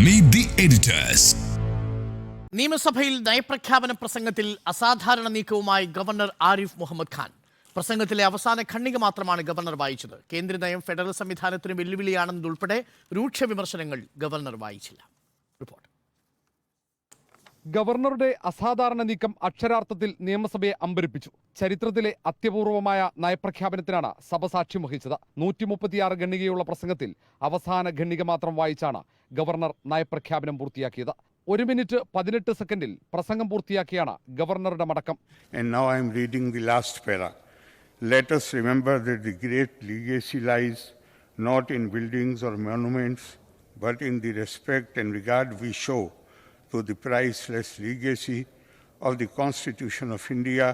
Meet the editors. നിയമസഭയിൽ നയപ്രഖ്യാപന പ്രസംഗത്തിൽ അസാധാരണ നീക്കവുമായി ഗവർണർ ആരിഫ് മുഹമ്മദ് ഖാൻ. പ്രസംഗത്തിലെ അവസാന ഖണ്ഡിക മാത്രമാണ് ഗവർണർ വായിച്ചത്. കേന്ദ്ര നയം ഫെഡറൽ സംവിധാനത്തിന് വെല്ലുവിളിയാണെന്നതുൾപ്പെടെ രൂക്ഷ വിമർശനങ്ങൾ ഗവർണർ വായിച്ചില്ല. റിപ്പോർട്ട്. ഗവർണറുടെ അസാധാരണ നീക്കം അക്ഷരാർത്ഥത്തിൽ നിയമസഭയെ അമ്പരിപ്പിച്ചു. ചരിത്രത്തിലെ അത്യപൂർവമായ നയപ്രഖ്യാപനത്തിനാണ് സഭ സാക്ഷ്യം വഹിച്ചത്. 136 ഖണ്ഡികയുള്ള പ്രസംഗത്തിൽ അവസാന ഖണ്ഡിക മാത്രം വായിച്ചാണ് ഗവർണർ നയപ്രഖ്യാപനം പൂർത്തിയാക്കിയത്. 1 മിനിറ്റ് 18 സെക്കൻഡിൽ പ്രസംഗം പൂർത്തിയാക്കിയാണ് ഗവർണറുടെ മടക്കം. And now I am reading the last para. Let us remember that the great legacy lies not in buildings or monuments, but in the respect and regard we show to the priceless legacy of the Constitution of India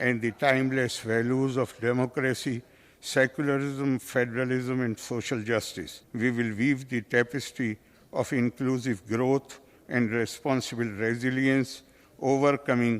and the timeless values of democracy, secularism, federalism, and social justice. We will weave the tapestry of inclusive growth and responsible resilience, overcoming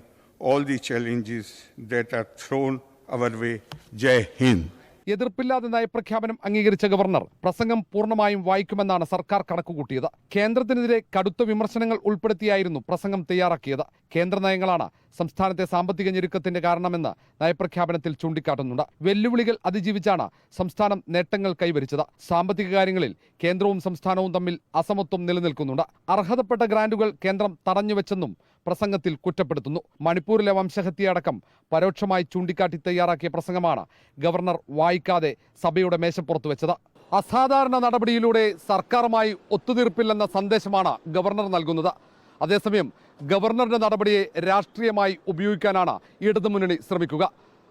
all the challenges that are thrown our way. Jai Hind. എതിർപ്പില്ലാതെ നയപ്രഖ്യാപനം അംഗീകരിച്ച governor പ്രസംഗം പൂർണ്ണമായും വായിക്കുമെന്നാണ് സർക്കാർ കണക്കുകൂട്ടിയത്. കേന്ദ്രത്തിനെതിരെ കടുത്ത വിമർശനങ്ങൾ ഉൾപ്പെടുത്തിയായിരുന്നു പ്രസംഗം തയ്യാറാക്കിയത്. കേന്ദ്ര നയങ്ങളാണ് സംസ്ഥാനത്തെ സാമ്പത്തിക ഞെരുക്കത്തിന്റെ കാരണമെന്ന് നയപ്രഖ്യാപനത്തിൽ ചൂണ്ടിക്കാട്ടുന്നുണ്ട്. വെല്ലുവിളികൾ അതിജീവിച്ചാണ് സംസ്ഥാനം നേട്ടങ്ങൾ കൈവരിച്ചത്. സാമ്പത്തിക കാര്യങ്ങളിൽ കേന്ദ്രവും സംസ്ഥാനവും തമ്മിൽ അസമത്വം നിലനിൽക്കുന്നുണ്ട്. അർഹതപ്പെട്ട ഗ്രാന്റുകൾ കേന്ദ്രം തടഞ്ഞുവെച്ചെന്നും പ്രസംഗത്തിൽ കുറ്റപ്പെടുത്തുന്നു. മണിപ്പൂരിലെ വംശഹത്യയടക്കം പരോക്ഷമായി ചൂണ്ടിക്കാട്ടി തയ്യാറാക്കിയ പ്രസംഗമാണ് ഗവർണർ വായിക്കാതെ സഭയുടെ മേശപ്പുറത്ത് വെച്ചത്. അസാധാരണ നടപടിയിലൂടെ സർക്കാരുമായി ഒത്തുതീർപ്പില്ലെന്ന സന്ദേശമാണ് ഗവർണർ നൽകുന്നത്. അതേസമയം ഗവർണറുടെ നടപടിയെ രാഷ്ട്രീയമായി ഉപയോഗിക്കാനാണ് ഇടതുമുന്നണി ശ്രമിക്കുക.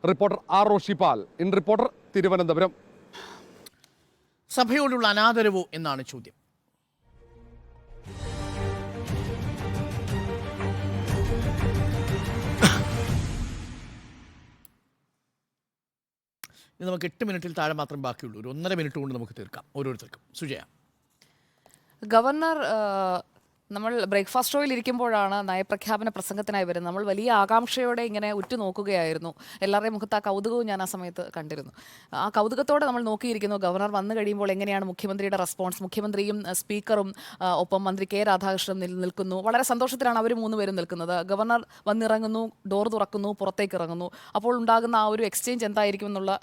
Reporter R Roshipal, in reporter, Thiruvananthapuram. സഭയോടുള്ള അനാദരവോ എന്നാണ് ചോദ്യം. ഇനി നമുക്ക് 8 മിനിറ്റിൽ താഴെ മാത്രം ബാക്കിയുള്ളൂ. ഒരു 1.5 മിനിറ്റ് കൊണ്ട് നമുക്ക് തീർക്കാം ഓരോരുത്തർക്കും. സുജയ, ഗവർണർ നമ്മൾ ബ്രേക്ക്ഫാസ്റ്റ് ഷോയിൽ ഇരിക്കുമ്പോഴാണ് നയപ്രഖ്യാപന പ്രസംഗത്തിനായി വരുന്നത്. നമ്മൾ വലിയ ആകാംക്ഷയോടെ ഇങ്ങനെ ഉറ്റുനോക്കുകയായിരുന്നു. എല്ലാവരുടെയും മുഖത്ത് ആ കൗതുകവും ഞാൻ ആ സമയത്ത് കണ്ടിരുന്നു. ആ കൗതുകത്തോടെ നമ്മൾ നോക്കിയിരിക്കുന്നു. ഗവർണർ വന്നു കഴിയുമ്പോൾ എങ്ങനെയാണ് മുഖ്യമന്ത്രിയുടെ റെസ്പോൺസ്. മുഖ്യമന്ത്രിയും സ്പീക്കറും ഒപ്പം മന്ത്രി കെ രാധാകൃഷ്ണൻ നിൽക്കുന്നു. വളരെ സന്തോഷത്തിലാണ് അവർ 3 പേരും നിൽക്കുന്നത്. ഗവർണർ വന്നിറങ്ങുന്നു, ഡോർ തുറക്കുന്നു, പുറത്തേക്ക് ഇറങ്ങുന്നു. അപ്പോൾ ഉണ്ടാകുന്ന ആ ഒരു എക്സ്ചേഞ്ച് എന്തായിരിക്കും എന്നുള്ള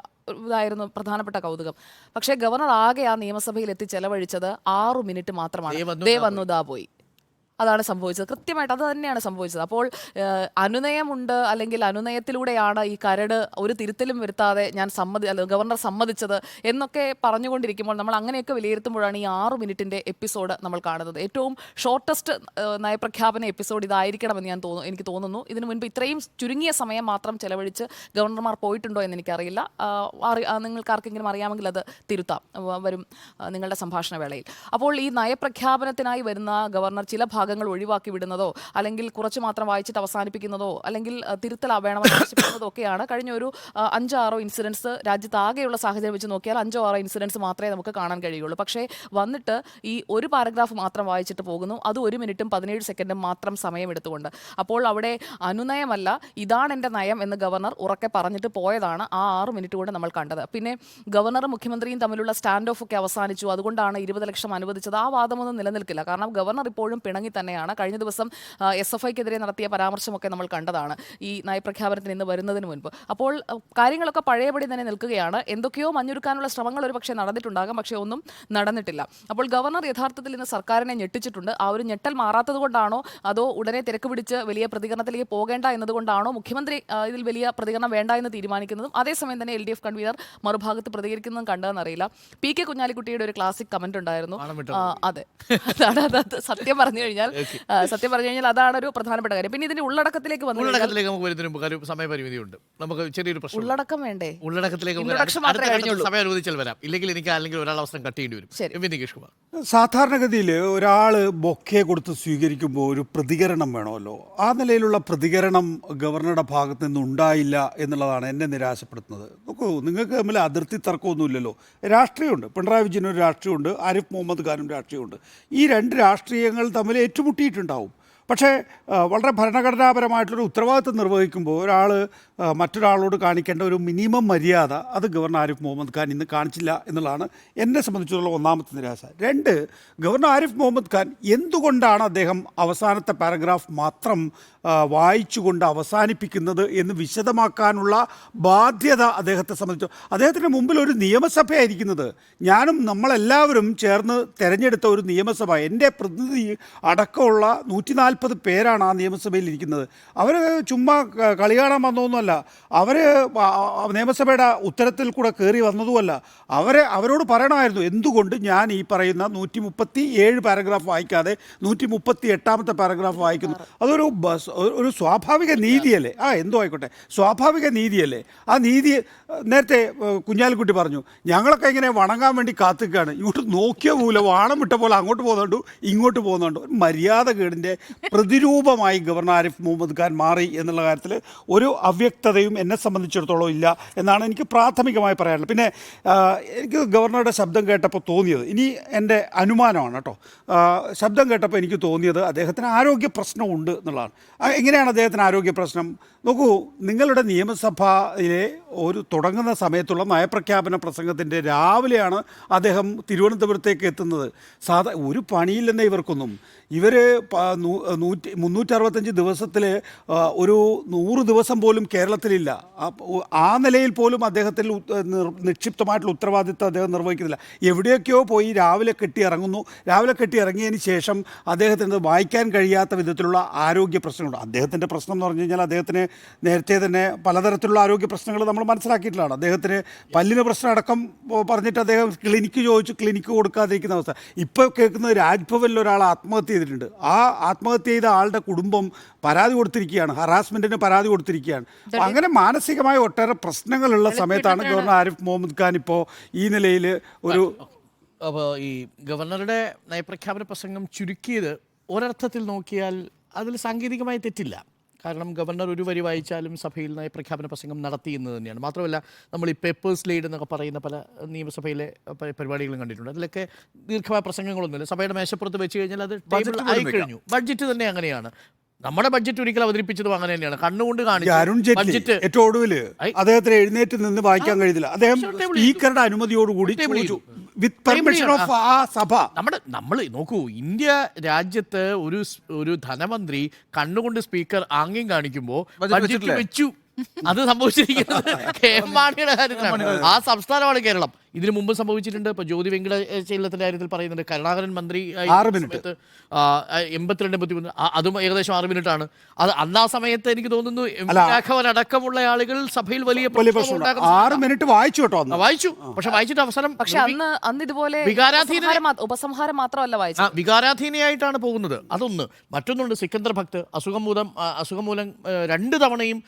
ഇതായിരുന്നു പ്രധാനപ്പെട്ട കൗതുകം. പക്ഷേ ഗവർണർ ആകെ ആ നിയമസഭയിൽ എത്തി ചെലവഴിച്ചത് 6 മിനിറ്റ് മാത്രമാണ്. ദേ വന്നു ദാ പോയി. അതാണ് സംഭവിച്ചത്. കൃത്യമായിട്ട് അത് തന്നെയാണ് സംഭവിച്ചത്. അപ്പോൾ അനുനയമുണ്ട്, അല്ലെങ്കിൽ അനുനയത്തിലൂടെയാണ് ഈ കരട് ഒരു തിരുത്തലും വരുത്താതെ ഗവർണർ സമ്മതിച്ചത് എന്നൊക്കെ പറഞ്ഞുകൊണ്ടിരിക്കുമ്പോൾ നമ്മൾ അങ്ങനെയൊക്കെ വിലയിരുത്തുമ്പോഴാണ് ഈ 6 മിനിറ്റിൻ്റെ എപ്പിസോഡ് നമ്മൾ കാണുന്നത്. ഏറ്റവും ഷോർട്ടസ്റ്റ് നയപ്രഖ്യാപന എപ്പിസോഡ് ഇതായിരിക്കണമെന്ന് എനിക്ക് തോന്നുന്നു. ഇതിനു മുൻപ് ഇത്രയും ചുരുങ്ങിയ സമയം മാത്രം ചെലവഴിച്ച് ഗവർണർമാർ പോയിട്ടുണ്ടോ എന്ന് എനിക്കറിയില്ല. നിങ്ങൾക്ക് ആർക്കെങ്കിലും അറിയാമെങ്കിൽ അത് തിരുത്താം വരും നിങ്ങളുടെ സംഭാഷണ വേളയിൽ. അപ്പോൾ ഈ നയപ്രഖ്യാപനത്തിനായി വരുന്ന ഗവർണർ ചില ഭാഗങ്ങൾ ഒഴിവാക്കി വിടുന്നതോ, അല്ലെങ്കിൽ കുറച്ച് മാത്രം വായിച്ചിട്ട് അവസാനിപ്പിക്കുന്നതോ, അല്ലെങ്കിൽ തിരുത്തൽ വേണമെന്ന് ആവശ്യപ്പെടുന്നതോ ഒക്കെയാണ്. കഴിഞ്ഞ ഒരു 5-6 ഇൻസിഡൻസ് രാജ്യത്താകെയുള്ള സാഹചര്യം വെച്ച് നോക്കിയാൽ 5-6 ഇൻസിഡൻസ് മാത്രമേ നമുക്ക് കാണാൻ കഴിയുള്ളൂ. പക്ഷേ വന്നിട്ട് ഈ ഒരു പാരഗ്രാഫ് മാത്രം വായിച്ചിട്ട് പോകുന്നു. അത് 1 മിനിറ്റും 17 സെക്കൻഡും മാത്രം സമയമെടുത്തുകൊണ്ട്. അപ്പോൾ അവിടെ അനുനയമല്ല, ഇതാണ് എൻ്റെ നയം എന്ന് ഗവർണർ ഉറക്കെ പറഞ്ഞിട്ട് പോയതാണ് ആ 6 മിനിറ്റ് കൊണ്ട് നമ്മൾ കണ്ടത്. പിന്നെ ഗവർണറും മുഖ്യമന്ത്രിയും തമ്മിലുള്ള സ്റ്റാൻഡ് ഓഫ് ഒക്കെ അവസാനിച്ചു. അതുകൊണ്ടാണ് 20 ലക്ഷം അനുവദിച്ചത്. ആ വാദമൊന്നും നിലനിൽക്കില്ല. കാരണം ഗവർണർ ഇപ്പോഴും പിണങ്ങി തന്നെയാണ്. കഴിഞ്ഞ ദിവസം SFIക്കെതിരെ നടത്തിയ പരാമർശമൊക്കെ നമ്മൾ കണ്ടതാണ് ഈ നയപ്രഖ്യാപനത്തിന് ഇന്ന് വരുന്നതിന് മുൻപ്. അപ്പോൾ കാര്യങ്ങളൊക്കെ പഴയപടി തന്നെ നിൽക്കുകയാണ്. എന്തൊക്കെയോ മഞ്ഞുരുക്കാനുള്ള ശ്രമങ്ങൾ ഒരു പക്ഷേ നടന്നിട്ടുണ്ടാകാം, പക്ഷേ ഒന്നും നടന്നിട്ടില്ല. അപ്പോൾ ഗവർണർ യഥാർത്ഥത്തിൽ ഇന്ന് സർക്കാരിനെ ഞെട്ടിച്ചിട്ടുണ്ട്. ആ ഒരു ഞെട്ടൽ മാറാത്തത് കൊണ്ടാണോ, അതോ ഉടനെ തിരക്ക് പിടിച്ച് വലിയ പ്രതികരണത്തിലേക്ക് പോകേണ്ട എന്നതുകൊണ്ടാണോ മുഖ്യമന്ത്രി ഇതിൽ വലിയ പ്രതികരണം വേണ്ട എന്ന് തീരുമാനിക്കുന്നതും അതേസമയം തന്നെ LDF കൺവീനർ മറുഭാഗത്ത് പ്രതികരിക്കുന്നതും കണ്ടതെന്നറിയില്ല. PK കുഞ്ഞാലിക്കുട്ടിയുടെ ഒരു ക്ലാസിക് കമന്റ് ഉണ്ടായിരുന്നു. അതെ, സത്യം പറഞ്ഞു കഴിഞ്ഞാൽ അതാണ് ഒരു പ്രധാനപ്പെട്ട കാര്യം. പിന്നെ ഇതിന്റെ ഉള്ളടക്കത്തിലേക്ക് നമുക്ക് സമയപരിമിതിയുണ്ട്. നമുക്ക് ചെറിയൊരു പ്രശ്നം. ഉള്ളടക്കം വേണ്ടേ? ഉള്ളടക്കത്തിലേക്ക് സമയം അനുവദിച്ചാൽ വരാം. ഇല്ലെങ്കിൽ എനിക്ക് അല്ലെങ്കിൽ ഒരാൾ അവസരം കട്ട് ചെയ്യേണ്ടി വരും. നികേഷ് കുമാർ, സാധാരണഗതിയിൽ ഒരാൾ ബൊക്കെ കൊടുത്ത് സ്വീകരിക്കുമ്പോൾ ഒരു പ്രതികരണം വേണമല്ലോ. ആ നിലയിലുള്ള പ്രതികരണം ഗവർണറുടെ ഭാഗത്ത് നിന്ന് ഉണ്ടായില്ല എന്നുള്ളതാണ് എന്നെ നിരാശപ്പെടുത്തുന്നത്. നോക്കൂ, നിങ്ങൾക്ക് തമ്മിൽ അതിർത്തി തർക്കമൊന്നുമില്ലല്ലോ. രാഷ്ട്രീയമുണ്ട്, പിണറായി വിജയനൊരു രാഷ്ട്രീയമുണ്ട്, ആരിഫ് മുഹമ്മദ് ഖാനും രാഷ്ട്രീയമുണ്ട്. ഈ 2 രാഷ്ട്രീയങ്ങൾ തമ്മിൽ ഏറ്റുമുട്ടിയിട്ടുണ്ടാവും. പക്ഷേ വളരെ ഭരണഘടനാപരമായിട്ടുള്ളൊരു ഉത്തരവാദിത്വം നിർവഹിക്കുമ്പോൾ ഒരാൾ മറ്റൊരാളോട് കാണിക്കേണ്ട ഒരു മിനിമം മര്യാദ അത് ഗവർണർ ആരിഫ് മുഹമ്മദ് ഖാൻ ഇന്ന് കാണിച്ചില്ല എന്നുള്ളതാണ് എന്നെ സംബന്ധിച്ചിടത്തോളം ഒന്നാമത്തെ നിരാശ. രണ്ട്, ഗവർണർ ആരിഫ് മുഹമ്മദ് ഖാൻ എന്തുകൊണ്ടാണ് അദ്ദേഹം അവസാനത്തെ പാരഗ്രാഫ് മാത്രം വായിച്ചുകൊണ്ട് അവസാനിപ്പിക്കുന്നത് എന്ന് വിശദമാക്കാനുള്ള ബാധ്യത അദ്ദേഹത്തെ സംബന്ധിച്ചു. അദ്ദേഹത്തിൻ്റെ മുമ്പിൽ ഒരു നിയമസഭയായിരിക്കുന്നത്. ഞാനും നമ്മളെല്ലാവരും ചേർന്ന് തിരഞ്ഞെടുത്ത ഒരു നിയമസഭ, എൻ്റെ പ്രതിനിധി അടക്കമുള്ള 140 പേരാണ് ആ നിയമസഭയിൽ ഇരിക്കുന്നത്. അവർ ചുമ്മാ കളി കാണാൻ വന്നതൊന്നുമല്ല, അവർ നിയമസഭയുടെ ഉത്തരത്തിൽ കൂടെ കയറി വന്നതുമല്ല. അവരോട് പറയണമായിരുന്നു എന്തുകൊണ്ട് ഞാൻ ഈ പറയുന്ന 137 പാരഗ്രാഫ് വായിക്കാതെ 138ാമത്തെ പാരഗ്രാഫ് വായിക്കുന്നു. ഒരു സ്വാഭാവിക നീതിയല്ലേ? എന്തോ ആയിക്കോട്ടെ, സ്വാഭാവിക നീതിയല്ലേ? ആ നീതി നേരത്തെ കുഞ്ഞാലിക്കുട്ടി പറഞ്ഞു, ഞങ്ങളൊക്കെ ഇങ്ങനെ വണങ്ങാൻ വേണ്ടി കാത്തിക്കുകയാണ്. ഇങ്ങോട്ട് നോക്കിയ പോലെ വാണം വിട്ട പോലെ അങ്ങോട്ട് പോകുന്നുണ്ടോ ഇങ്ങോട്ട് പോകുന്നുണ്ടോ. മര്യാദ കേടിൻ്റെ പ്രതിരൂപമായി ഗവർണർ ആരിഫ് മുഹമ്മദ് ഖാൻ മാറി എന്നുള്ള കാര്യത്തിൽ ഒരു അവ്യക്തതയും എന്നെ സംബന്ധിച്ചിടത്തോളം ഇല്ല എന്നാണ് എനിക്ക് പ്രാഥമികമായി പറയാനുള്ളത്. പിന്നെ എനിക്ക് ഗവർണറുടെ ശബ്ദം കേട്ടപ്പോൾ തോന്നിയത്, ഇനി എൻ്റെ അനുമാനമാണ് കേട്ടോ, ശബ്ദം കേട്ടപ്പോൾ എനിക്ക് തോന്നിയത് അദ്ദേഹത്തിന് ആരോഗ്യ പ്രശ്നമുണ്ട് എന്നുള്ളതാണ്. എങ്ങനെയാണ് അദ്ദേഹത്തിന് ആരോഗ്യ പ്രശ്നം? നോക്കൂ, നിങ്ങളുടെ നിയമസഭയിലെ ഒരു തുടങ്ങുന്ന സമയത്തുള്ള നയപ്രഖ്യാപന പ്രസംഗത്തിൻ്റെ രാവിലെയാണ് അദ്ദേഹം തിരുവനന്തപുരത്തേക്ക് എത്തുന്നത്. ഒരു പണിയില്ലെന്നേ ഇവർക്കൊന്നും. ഇവർ 365 ദിവസത്തിൽ ഒരു 100 ദിവസം പോലും കേരളത്തിലില്ല. ആ നിലയിൽ പോലും അദ്ദേഹത്തിൽ നിക്ഷിപ്തമായിട്ടുള്ള ഉത്തരവാദിത്വം അദ്ദേഹം നിർവഹിക്കുന്നില്ല. എവിടെയൊക്കെയോ പോയി രാവിലെ കെട്ടി ഇറങ്ങുന്നു. രാവിലെ കെട്ടി ഇറങ്ങിയതിന് ശേഷം അദ്ദേഹത്തിന് വായിക്കാൻ കഴിയാത്ത വിധത്തിലുള്ള ആരോഗ്യ പ്രശ്നങ്ങളുണ്ട്. അദ്ദേഹത്തിൻ്റെ പ്രശ്നം എന്ന് പറഞ്ഞു കഴിഞ്ഞാൽ അദ്ദേഹത്തിന് നേരത്തെ തന്നെ പലതരത്തിലുള്ള ആരോഗ്യ പ്രശ്നങ്ങൾ നമ്മൾ മനസ്സിലാക്കിയിട്ടുള്ളതാണ്. അദ്ദേഹത്തിന് പല്ലിന് പ്രശ്നം അടക്കം പറഞ്ഞിട്ട് അദ്ദേഹം ക്ലിനിക്ക് ചോദിച്ചു, ക്ലിനിക്ക് കൊടുക്കാതിരിക്കുന്ന അവസ്ഥ. ഇപ്പോൾ കേൾക്കുന്നത് രാജ്ഭവനിൽ ഒരാൾ ആത്മഹത്യ ചെയ്തിട്ടുണ്ട്. ആ ആത്മഹത്യ ചെയ്ത ആളുടെ കുടുംബം പരാതി കൊടുത്തിരിക്കുകയാണ്, ഹറാസ്മെൻറ്റിന് പരാതി കൊടുത്തിരിക്കുകയാണ്. അങ്ങനെ മാനസികമായ ഒട്ടേറെ പ്രശ്നങ്ങളുള്ള സമയത്താണ് ഗവർണർ ആരിഫ് മുഹമ്മദ് ഖാൻ ഇപ്പോൾ ഈ നിലയിൽ ഒരു അപ്പോൾ ഈ ഗവർണറുടെ നയപ്രഖ്യാപന പ്രസംഗം ചുരുക്കിയത് ഒരർത്ഥത്തിൽ നോക്കിയാൽ അതിൽ സാങ്കേതികമായി തെറ്റില്ല. കാരണം ഗവർണർ ഒരു വരി വായിച്ചാലും സഭയിൽ നയപ്രഖ്യാപന പ്രസംഗം നടത്തി എന്ന് തന്നെയാണ്. മാത്രമല്ല, നമ്മൾ ഈ പേപ്പേഴ്സ് ലീഡ് എന്നൊക്കെ പറയുന്ന പല നിയമസഭയിലെ പരിപാടികളും കണ്ടിട്ടുണ്ട്. അതിലൊക്കെ ദീർഘമായ പ്രസംഗങ്ങളൊന്നുമില്ല. സഭയുടെ മേശപ്പുറത്ത് വെച്ച് കഴിഞ്ഞാൽ അത് ടേബിൾ ആയി കഴിഞ്ഞു. ബഡ്ജറ്റ് തന്നെ അങ്ങനെയാണ്. നമ്മുടെ ബഡ്ജറ്റ് ഒരിക്കൽ അവതരിപ്പിച്ചതും അങ്ങനെ തന്നെയാണ്. കണ്ണുകൊണ്ട് അരുൺ ജെയ്റ്റ്ലി ഏറ്റവും ഒടുവിൽ അദ്ദേഹത്തിന് എഴുന്നേറ്റ് നിന്ന് വായിക്കാൻ കഴിയുന്നില്ല. അദ്ദേഹം സ്പീക്കറുടെ അനുമതിയോടുകൂടി വിത്ത് പെർമിഷൻ ഓഫ് ആ സഭ. നമ്മൾ നോക്കൂ, ഇന്ത്യ രാജ്യത്ത് ഒരു ധനമന്ത്രി കണ്ണുകൊണ്ട് സ്പീക്കർ ആംഗ്യം കാണിക്കുമ്പോൾ ബഡ്ജറ്റ് വെച്ചു. അത് സംഭവിച്ചിരിക്കുന്നത് കെ എം മാണിയുടെ കാര്യത്തിലാണ്. ആ സംസ്ഥാനമാണ് കേരളം. ഇതിനു മുമ്പ് സംഭവിച്ചിട്ടുണ്ട്. ഇപ്പോൾ ജ്യോതി വെങ്കട ശൈലത്തിന്റെ കാര്യത്തിൽ പറയുന്നുണ്ട്, കരുണാകരൻ മന്ത്രി 82-83 അതും ഏകദേശം 6 മിനിറ്റാണ്. അത് അന്ന് ആ സമയത്ത് എനിക്ക് തോന്നുന്നു രാഘവൻ അടക്കമുള്ള ആളുകൾ സഭയിൽ വലിയ 6 മിനിറ്റ് വായിച്ചു കേട്ടോ. വായിച്ചു, പക്ഷെ വായിച്ചിട്ട് അവസാനം അന്ന് ഇതുപോലെ ഉപസംഹാരം മാത്രമല്ല വായിച്ചു, വികാരാധീനയായിട്ടാണ് പോകുന്നത്. അതൊന്ന്. മറ്റൊന്നുണ്ട്, സിക്കന്ദർ ഭക്ത് അസുഖം മൂലം 2 തവണയും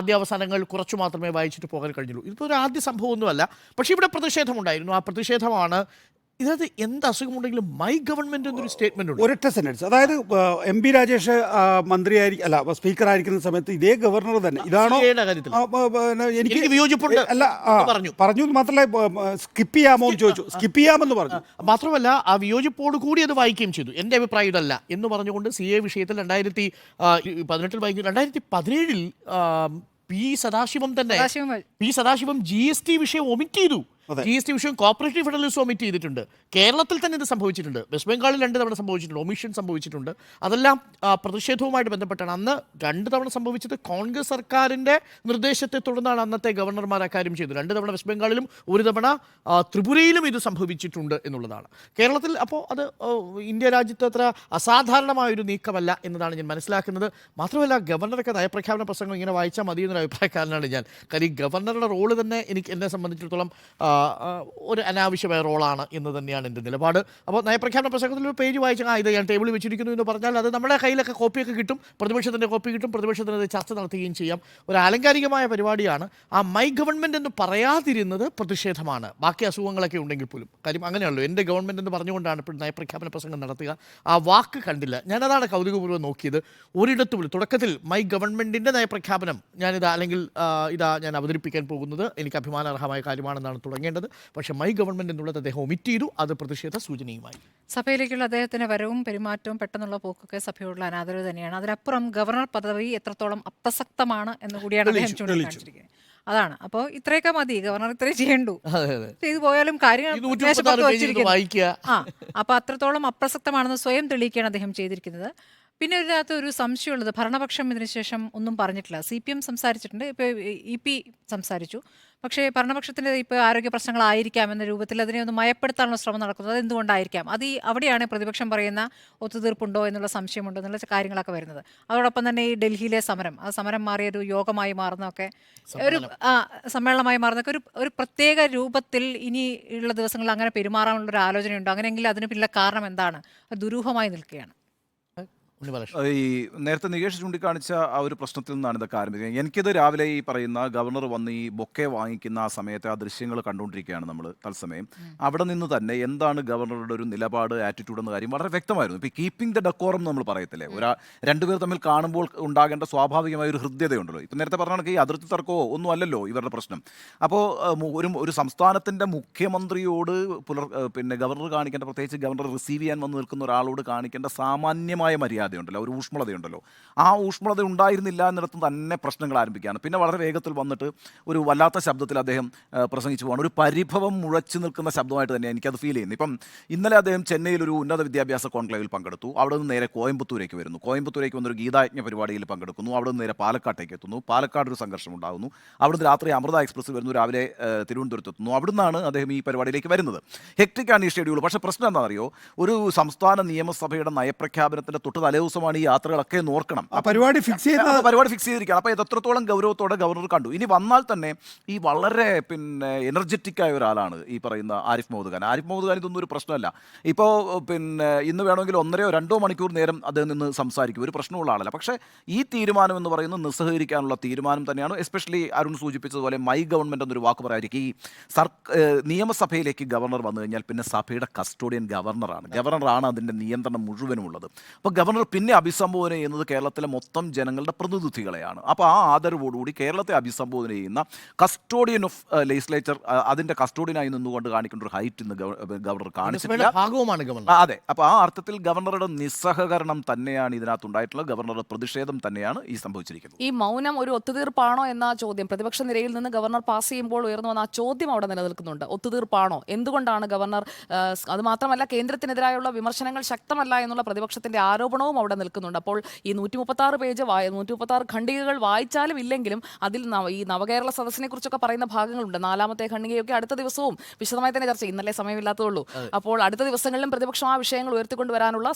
ആദ്യാവസാനങ്ങൾ കുറച്ചു മാത്രമേ വായിച്ചിട്ട് പോകാൻ കഴിഞ്ഞുള്ളൂ. ഇതിപ്പോൾ ഒരു ആദ്യ സംഭവമൊന്നുമല്ല. പക്ഷേ ഇവിടെ പ്രതിഷേധമുണ്ടായിരുന്നു. ആ പ്രതിഷേധമാണ് ഇതിനകത്ത് എന്ത് അസുഖമുണ്ടെങ്കിലും മൈ ഗവൺമെന്റ് എന്നൊരു സ്റ്റേറ്റ്മെന്റ് ഉണ്ട്. ഒരൊറ്റ സെന്റൻസ്. അതായത് MP രാജേഷ് സ്പീക്കറായിരിക്കുന്ന സമയത്ത് ഇതേ ഗവർണർ തന്നെ ഇതാണോ എനിക്ക് വിയോജിപ്പുണ്ട് പറഞ്ഞു. മാത്രമല്ല സ്കിപ്പ് ചെയ്യാമോ എന്ന് ചോദിച്ചു. സ്കിപ്പ് ചെയ്യാമെന്ന് പറഞ്ഞു. മാത്രമല്ല ആ വിയോജിപ്പോട് കൂടി അത് വായിക്കുകയും ചെയ്തു. എൻ്റെ അഭിപ്രായം ഇതല്ല എന്ന് പറഞ്ഞുകൊണ്ട് CA വിഷയത്തിൽ 2018 വായിക്കും. 2017 പി സദാശിവം GST വിഷയം ഒമിറ്റ് ചെയ്തു. GST വിഷയം കോപ്പറേറ്റീവ് ഫെഡറലിസം ഒമിറ്റ് ചെയ്തിട്ടുണ്ട്. കേരളത്തിൽ തന്നെ ഇത് സംഭവിച്ചിട്ടുണ്ട്. വെസ്റ്റ് ബംഗാളിൽ 2 തവണ സംഭവിച്ചിട്ടുണ്ട്. ഒമിഷൻ സംഭവിച്ചിട്ടുണ്ട്. അതെല്ലാം പ്രതിഷേധവുമായിട്ട് ബന്ധപ്പെട്ടാണ്. അന്ന് 2 തവണ സംഭവിച്ചത് കോൺഗ്രസ് സർക്കാരിൻ്റെ നിർദ്ദേശത്തെ തുടർന്നാണ് അന്നത്തെ ഗവർണർമാർ അക്കാര്യം ചെയ്തത്. 2 തവണ വെസ്റ്റ് ബംഗാളിലും 1 തവണ ത്രിപുരയിലും ഇത് സംഭവിച്ചിട്ടുണ്ട് എന്നുള്ളതാണ്. കേരളത്തിൽ അപ്പോൾ അത് ഇന്ത്യ രാജ്യത്ത് അത്ര അസാധാരണമായൊരു നീക്കമല്ല എന്നതാണ് ഞാൻ മനസ്സിലാക്കുന്നത്. മാത്രമല്ല, ഗവർണറൊക്കെ നയപ്രഖ്യാപന പ്രസംഗം ഇങ്ങനെ വായിച്ചാൽ മതി എന്നൊരു അഭിപ്രായക്കാരനാണ് ഞാൻ. കാര്യം ഗവർണറുടെ റോള് തന്നെ എന്നെ സംബന്ധിച്ചിടത്തോളം ഒരു അനാവശ്യമായ റോളാണ് എന്ന് തന്നെയാണ് എൻ്റെ നിലപാട്. അപ്പോൾ നയപ്രഖ്യാപന പ്രസംഗത്തിൽ ഒരു പേജ് വായിച്ചാൽ ഇത് ഞാൻ ടേബിളിൽ വെച്ചിരിക്കുന്നു എന്ന് പറഞ്ഞാൽ അത് നമ്മുടെ കയ്യിലൊക്കെ കോപ്പിയൊക്കെ കിട്ടും, പ്രതിപക്ഷത്തിൻ്റെ കോപ്പി കിട്ടും, പ്രതിപക്ഷത്തിന് അത് ചർച്ച നടത്തുകയും ചെയ്യാം. ഒരു ആലങ്കാരികമായ പരിപാടിയാണ്. ആ മൈ ഗവൺമെൻറ് എന്ന് പറയാതിരുന്നത് പ്രതിഷേധമാണ്, ബാക്കി അസുഖങ്ങളൊക്കെ ഉണ്ടെങ്കിൽ പോലും. കാര്യം അങ്ങനെയല്ലോ, എൻ്റെ ഗവൺമെൻറ് എന്ന് പറഞ്ഞുകൊണ്ടാണ് ഇപ്പോൾ നയപ്രഖ്യാപന പ്രസംഗം നടത്തുക. ആ വാക്ക് കണ്ടില്ല. ഞാനതാണ് കൗതുകപൂർവ്വം നോക്കിയത്. ഒരിടത്ത് പോലും തുടക്കത്തിൽ മൈ ഗവൺമെൻറ്റിൻ്റെ നയപ്രഖ്യാപനം ഞാൻ അവതരിപ്പിക്കാൻ പോകുന്നത് എനിക്ക് അഭിമാനാർഹമായ കാര്യമാണെന്നാണ് തുടങ്ങി. തുടങ്ങേണ്ടത്. പക്ഷേ മൈ ഗവൺമെന്റ് എന്നുള്ളത് അദ്ദേഹം ഒമിറ്റ് ചെയ്തു. അത് പ്രതിഷേധ സൂചനയുമായി. സഭയിലേക്കുള്ള അദ്ദേഹത്തിന്റെ വരവും പെരുമാറ്റവും പെട്ടെന്നുള്ള പോക്കൊക്കെ സഭയോടുള്ള അനാദരവ് തന്നെയാണ്. അതിനപ്പുറം ഗവർണർ പദവി എത്രത്തോളം അപ്രസക്തമാണ് എന്ന് കൂടിയാണ് അദ്ദേഹം ചൂണ്ടിക്കാണിച്ചിരിക്കുന്നത്. അതാണ്. അപ്പോൾ ഇത്രയൊക്കെ മതി, ഗവർണർ ഇത്രയും ചെയ്യണ്ടു. ചെയ്തു പോയാലും കാര്യങ്ങൾ വായിക്കുക. അപ്പൊ അത്രത്തോളം അപ്രസക്തമാണെന്ന് സ്വയം തെളിയിക്കുകയാണ് അദ്ദേഹം ചെയ്തിരിക്കുന്നത്. പിന്നെ ഇതിനകത്ത് ഒരു സംശയമുള്ളത്, ഭരണപക്ഷം ഇതിനുശേഷം ഒന്നും പറഞ്ഞിട്ടില്ല. CPM സംസാരിച്ചിട്ടുണ്ട്, ഇപ്പോൾ EP സംസാരിച്ചു. പക്ഷേ ഭരണപക്ഷത്തിൻ്റെ ഇപ്പോൾ ആരോഗ്യ പ്രശ്നങ്ങളായിരിക്കാം എന്ന രൂപത്തിൽ അതിനെ ഒന്ന് മയപ്പെടുത്താനുള്ള ശ്രമം നടക്കുന്നത്. അത് എന്തുകൊണ്ടായിരിക്കാം? അവിടെയാണ് പ്രതിപക്ഷം പറയുന്ന ഒത്തുതീർപ്പുണ്ടോ എന്നുള്ള സംശയമുണ്ടോ എന്നുള്ള കാര്യങ്ങളൊക്കെ വരുന്നത്. അതോടൊപ്പം തന്നെ ഈ ഡൽഹിയിലെ സമരം, ആ സമരം മാറിയൊരു യോഗമായി മാറുന്നതൊക്കെ, ഒരു സമ്മേളനമായി മാറുന്നതൊക്കെ ഒരു പ്രത്യേക രൂപത്തിൽ ഇനി ഉള്ള ദിവസങ്ങളിൽ അങ്ങനെ പെരുമാറാനുള്ളൊരു ആലോചനയുണ്ടോ? അങ്ങനെയെങ്കിൽ അതിന് പിന്നിലെ കാരണം എന്താണ്? അത് ദുരൂഹമായി നിൽക്കുകയാണ്. ഈ നേരത്തെ നികേഷ് ചൂണ്ടിക്കാണിച്ച ആ ഒരു പ്രശ്നത്തിൽ നിന്നാണ് ഇതൊക്കെ ആരംഭിക്കുന്നത്. എനിക്കിത് രാവിലെ ഈ പറയുന്ന ഗവർണർ വന്ന് ഈ ബൊക്കെ വാങ്ങിക്കുന്ന ആ സമയത്തെ ആ ദൃശ്യങ്ങൾ കണ്ടുകൊണ്ടിരിക്കുകയാണ് നമ്മൾ തത്സമയം. അവിടെ നിന്ന് തന്നെ എന്താണ് ഗവർണറുടെ ഒരു നിലപാട്, ആറ്റിറ്റ്യൂഡ് എന്ന കാര്യം വളരെ വ്യക്തമായിരുന്നു. ഇപ്പോൾ കീപ്പിംഗ് ദ ഡെക്കോറം നമ്മൾ പറയത്തില്ലേ, രണ്ടുപേർ തമ്മിൽ കാണുമ്പോൾ ഉണ്ടാകേണ്ട സ്വാഭാവികമായ ഒരു ഹൃദ്യതയുണ്ടല്ലോ. ഇപ്പം നേരത്തെ പറഞ്ഞ ഈ അതിർത്തി തർക്കമോ ഒന്നും അല്ലല്ലോ ഇവരുടെ പ്രശ്നം. അപ്പോൾ ഒരു സംസ്ഥാനത്തിൻ്റെ മുഖ്യമന്ത്രിയോട് പിന്നെ ഗവർണർ കാണിക്കേണ്ട, പ്രത്യേകിച്ച് ഗവർണർ റിസീവ് ചെയ്യാൻ വന്ന് നിൽക്കുന്ന ഒരാളോട് കാണിക്കേണ്ട സാമാന്യമായ മര്യാദ ഉണ്ടല്ലോ, ഒരു ഊഷ്മളതയുണ്ടല്ലോ. ആ ഊഷ്മളത ഉണ്ടായിരുന്നില്ല എന്നിടത്ത് തന്നെ പ്രശ്നങ്ങൾ ആരംഭിക്കുകയാണ്. പിന്നെ വളരെ വേഗത്തിൽ വന്നിട്ട് ഒരു വല്ലാത്ത ശബ്ദത്തിൽ അദ്ദേഹം പ്രസംഗിച്ചു പോകാണ്. ഒരു പരിഭവം മുഴച്ചു നിൽക്കുന്ന ശബ്ദമായിട്ട് തന്നെ എനിക്കത് ഫീൽ ചെയ്യുന്നു. ഇപ്പം ഇന്നലെ അദ്ദേഹം ചെന്നൈയിൽ ഒരു ഉന്നത വിദ്യാഭ്യാസ കോൺക്ലേവിൽ പങ്കെടുത്തു. അവിടെ നിന്ന് നേരെ കോയമ്പത്തൂരേക്ക് വരുന്നു. കോയമ്പത്തൂരേക്ക് വന്നൊരു ഗീതായജ്ഞ പരിപാടിയിൽ പങ്കെടുക്കുന്നു. അവിടെ നിന്ന് നേരെ പാലക്കാട്ടേക്ക് എത്തുന്നു. പാലക്കാട് ഒരു സംഘർഷം ഉണ്ടാകുന്നു. അവിടുന്ന് രാത്രി അമൃത എക്സ്പ്രസ് വരുന്നു. രാവിലെ തിരുവനന്തപുരത്ത് എത്തുന്നു. അവിടുന്നാണ് അദ്ദേഹം ഈ പരിപാടിയിലേക്ക് വരുന്നത്. ഹെക്ടിക്കാണ് ഈ ഷെഡ്യൂൾ. പക്ഷേ പ്രശ്നം എന്താണെന്നറിയോ, ഒരു സംസ്ഥാന നിയമസഭയുടെ നയപ്രഖ്യാപനത്തിൻ്റെ തൊട്ട് ദിവസമാണ് ഈ യാത്രകളൊക്കെ ഓർക്കണം. പരിപാടി ഫിക്സ് ചെയ്തിരിക്കുകയാണ്. അപ്പോൾ ഇത് എത്രത്തോളം ഗൗരവത്തോടെ ഗവർണർ കണ്ടു. ഇനി വന്നാൽ തന്നെ ഈ വളരെ പിന്നെ എനർജറ്റിക് ആയ ഒരാളാണ് ഈ പറയുന്ന ആരിഫ് മുഹമ്മദ് ഖാൻ. ആരിഫ് മുഹമ്മദ് ഖാൻ ഇതൊന്നും ഒരു പ്രശ്നമല്ല. ഇപ്പോൾ പിന്നെ ഇന്ന് വേണമെങ്കിൽ 1.5 മണിക്കൂർ നേരം അദ്ദേഹം നിന്ന് സംസാരിക്കും, ഒരു പ്രശ്നമുള്ള ആളല്ല. പക്ഷേ ഈ തീരുമാനം എന്ന് പറയുന്നത് നിസ്സഹകരിക്കാനുള്ള തീരുമാനം തന്നെയാണ്. എസ്പെഷ്യലി അരുൺ സൂചിപ്പിച്ചതുപോലെ മൈ ഗവൺമെൻറ് എന്നൊരു വാക്ക് പറയാതിരിക്കും. ഈ നിയമസഭയിലേക്ക് ഗവർണർ വന്നു കഴിഞ്ഞാൽ പിന്നെ സഭയുടെ കസ്റ്റോഡിയൻ ഗവർണറാണ് അതിൻ്റെ നിയന്ത്രണം മുഴുവനും ഉള്ളത്. അപ്പോൾ ഗവർണർ പിന്നെ അഭിസംബോധന ചെയ്യുന്നത് കേരളത്തിലെ മൊത്തം ജനങ്ങളുടെ പ്രതിനിധികളെയാണ്. അപ്പോൾ ആ ആദരവോടുകൂടി കേരളത്തെ അഭിസംബോധന ചെയ്യുന്ന കസ്റ്റോഡിയൻ ഓഫ് ലെജിസ്ലേച്ചർ, അതിൻ്റെ കസ്റ്റോഡിയനായി നിന്നുകൊണ്ട് കാണിക്കേണ്ട ഒരു ഹൈറ്റ് ഇന്ന് ഗവർണർ കാണിച്ചിട്ടില്ല. അതെ. അപ്പോൾ ആ അർത്ഥത്തിൽ ഗവർണറുടെ നിസ്സഹകരണം തന്നെയാണ് ഇതിനകത്തുണ്ടായിട്ടുള്ളത്. ഗവർണറുടെ പ്രതിഷേധം തന്നെയാണ് ഈ സംഭവിച്ചിരിക്കുന്നത്. ഈ മൗനം ഒരു ഒത്തുതീർപ്പാണോ എന്ന ചോദ്യം പ്രതിപക്ഷ നിരയിൽ നിന്ന് ഗവർണർ പാസ് ചെയ്യുമ്പോൾ ഉയർന്നു വന്ന ആ ചോദ്യം അവിടെ നിലനിൽക്കുന്നുണ്ട്. ഒത്തുതീർപ്പാണോ? എന്തുകൊണ്ടാണ് ഗവർണർ, അത് മാത്രമല്ല കേന്ദ്രത്തിനെതിരായുള്ള വിമർശനങ്ങൾ ശക്തമല്ല എന്നുള്ള പ്രതിപക്ഷത്തിന്റെ ആരോപണവും അവിടെ നിൽക്കുന്നുണ്ട്. അപ്പോൾ ഈ 136 പേജ് 136 ഖണ്ഡികകൾ വായിച്ചാലും ഇല്ലെങ്കിലും അതിൽ ഈ നവകേരള സദസ്സിനെ കുറിച്ചൊക്കെ പറയുന്ന ഭാഗങ്ങളുണ്ട്. 4ാമത്തെ ഖണ്ഡികയൊക്കെ അടുത്ത ദിവസവും വിശദമായി തന്നെ ചർച്ച. ഇന്നലെ സമയമില്ലാത്തതുള്ളൂ. അപ്പോൾ അടുത്ത ദിവസങ്ങളിലും പ്രതിപക്ഷം ആ വിഷയങ്ങൾ ഉയർത്തിക്കൊണ്ടുവരാനുള്ള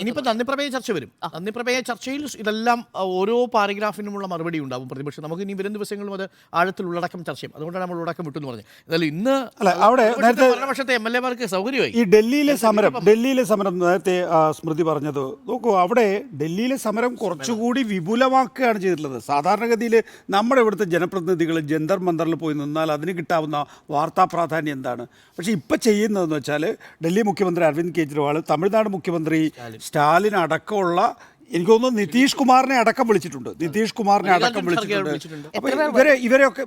ഇനിയിപ്പോൾ നന്ദിപ്രമേയ ചർച്ച വരും. നന്ദിപ്രമേയ ചർച്ചയിൽ ഇതെല്ലാം ഓരോ പാരഗ്രാഫിനുമുള്ള മറുപടി ഉണ്ടാവും പ്രതിപക്ഷം. നമുക്ക് ഇനി വരും ദിവസങ്ങളിലും അത് ആഴത്തിൽ ഉള്ളടക്കം ചർച്ച ചെയ്യും. അതുകൊണ്ടാണ് നമ്മൾ ഉള്ളടക്കം വിട്ടു എന്ന് പറഞ്ഞത്. എന്നാലും ഇന്ന് അവിടെ ഭരണപക്ഷത്തെ MLA-മാർക്ക് സൗകര്യമായി. ഈ ഡൽഹിയിലെ സമരം നേരത്തെ സ്മൃതി പറഞ്ഞത് നോക്കൂ. അവിടെ ഡൽഹിയിലെ സമരം കുറച്ചുകൂടി വിപുലമാക്കുകയാണ് ചെയ്തിട്ടുള്ളത്. സാധാരണഗതിയിൽ നമ്മുടെ ഇവിടുത്തെ ജനപ്രതിനിധികൾ ജന്തർ മന്ദറിൽ പോയി നിന്നാൽ അതിന് കിട്ടാവുന്ന വാർത്താ പ്രാധാന്യം എന്താണ്? പക്ഷേ ഇപ്പം ചെയ്യുന്നതെന്ന് വെച്ചാൽ ഡൽഹി മുഖ്യമന്ത്രി അരവിന്ദ് കെജ്രിവാൾ, തമിഴ്നാട് മുഖ്യമന്ത്രി സ്റ്റാലിൻ അടക്കമുള്ള, എനിക്ക് തോന്നുന്നു നിതീഷ് കുമാറിനെ അടക്കം വിളിച്ചിട്ടുണ്ട്. അപ്പോൾ ഇവരെയൊക്കെ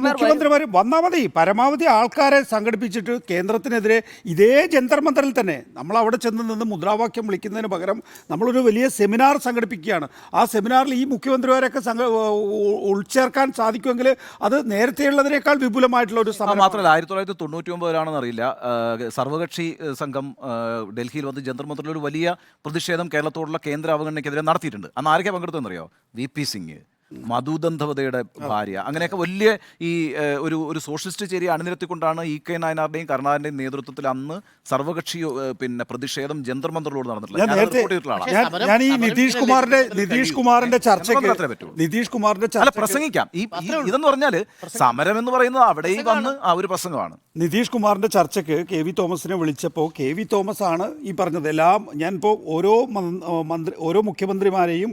മുഖ്യമന്ത്രിമാർ വന്നാൽ മതി. പരമാവധി ആൾക്കാരെ സംഘടിപ്പിച്ചിട്ട് കേന്ദ്രത്തിനെതിരെ ഇതേ ജന്തർ മന്ദറിൽ തന്നെ നമ്മൾ അവിടെ നിന്ന് മുദ്രാവാക്യം വിളിക്കുന്നതിന് പകരം നമ്മളൊരു വലിയ സെമിനാർ സംഘടിപ്പിക്കുകയാണ്. ആ സെമിനാറിൽ ഈ മുഖ്യമന്ത്രിമാരെയൊക്കെ ഉൾച്ചേർക്കാൻ സാധിക്കുമെങ്കിൽ അത് നേരത്തെയുള്ളതിനേക്കാൾ വിപുലമായിട്ടുള്ള ഒരു സമരം. മാത്രമല്ല 1999 അറിയില്ല, സർവകക്ഷി സംഘം ഡൽഹിയിൽ വന്ന് ജന്തർ മന്ദറിൽ ഒരു വലിയ പ്രതിഷേധം കേരളത്തോടുള്ള കേന്ദ്ര അവഗണനയ്ക്കെതിരെ നടത്തിയിട്ടുണ്ട്. അന്ന് ആരൊക്കെ പങ്കെടുത്തെന്നറിയോ? VP സിംഗ്, മധുദന്ധവതയുടെ ഭാര്യ, അങ്ങനെയൊക്കെ വലിയ ഈ ഒരു സോഷ്യലിസ്റ്റ് ചേരി അണിനിരത്തിക്കൊണ്ടാണ് EK നായനാരുടെയും കരുണാകരന്റെയും നേതൃത്വത്തിൽ അന്ന് സർവകക്ഷി പിന്നെ പ്രതിഷേധം ജന്തർ മന്ദറിലൂടെ നടന്നിട്ടുള്ളത്. ഞാൻ ഈ നിതീഷ് കുമാറിന്റെ ചർച്ച പ്രസംഗിക്കാം. ഇതെന്ന് പറഞ്ഞാൽ സമരം എന്ന് പറയുന്നത് അവിടെ വന്ന് ആ ഒരു പ്രസംഗമാണ്. നിതീഷ് കുമാറിന്റെ ചർച്ചയ്ക്ക് KV തോമസിനെ വിളിച്ചപ്പോൾ KV തോമസ് ആണ് ഈ പറഞ്ഞത്. ഞാനിപ്പോൾ ഓരോ മുഖ്യമന്ത്രിമാരെയും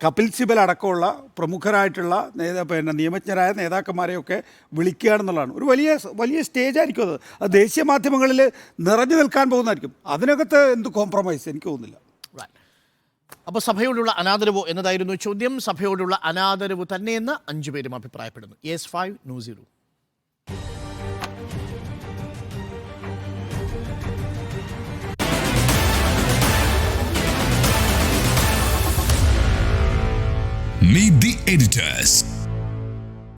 കപിൽ സിബൽ അടക്കമുള്ള പ്രമുഖരായിട്ടുള്ള നിയമജ്ഞരായ നേതാക്കന്മാരെയൊക്കെ വിളിക്കുകയാണെന്നുള്ളതാണ്. ഒരു വലിയ സ്റ്റേജ് ആയിരിക്കും അത് ദേശീയ മാധ്യമങ്ങളിൽ നിറഞ്ഞു നിൽക്കാൻ പോകുന്നതായിരിക്കും. അതിനകത്ത് എന്ത് കോംപ്രമൈസ് എനിക്ക് തോന്നുന്നില്ല. അപ്പോൾ സഭയോടുള്ള അനാദരവോ എന്നതായിരുന്നു ചോദ്യം. സഭയോടുള്ള അനാദരവ് തന്നെയെന്ന് 5 പേരും അഭിപ്രായപ്പെടുന്നു. Yes 5 No 0. Meet the editors.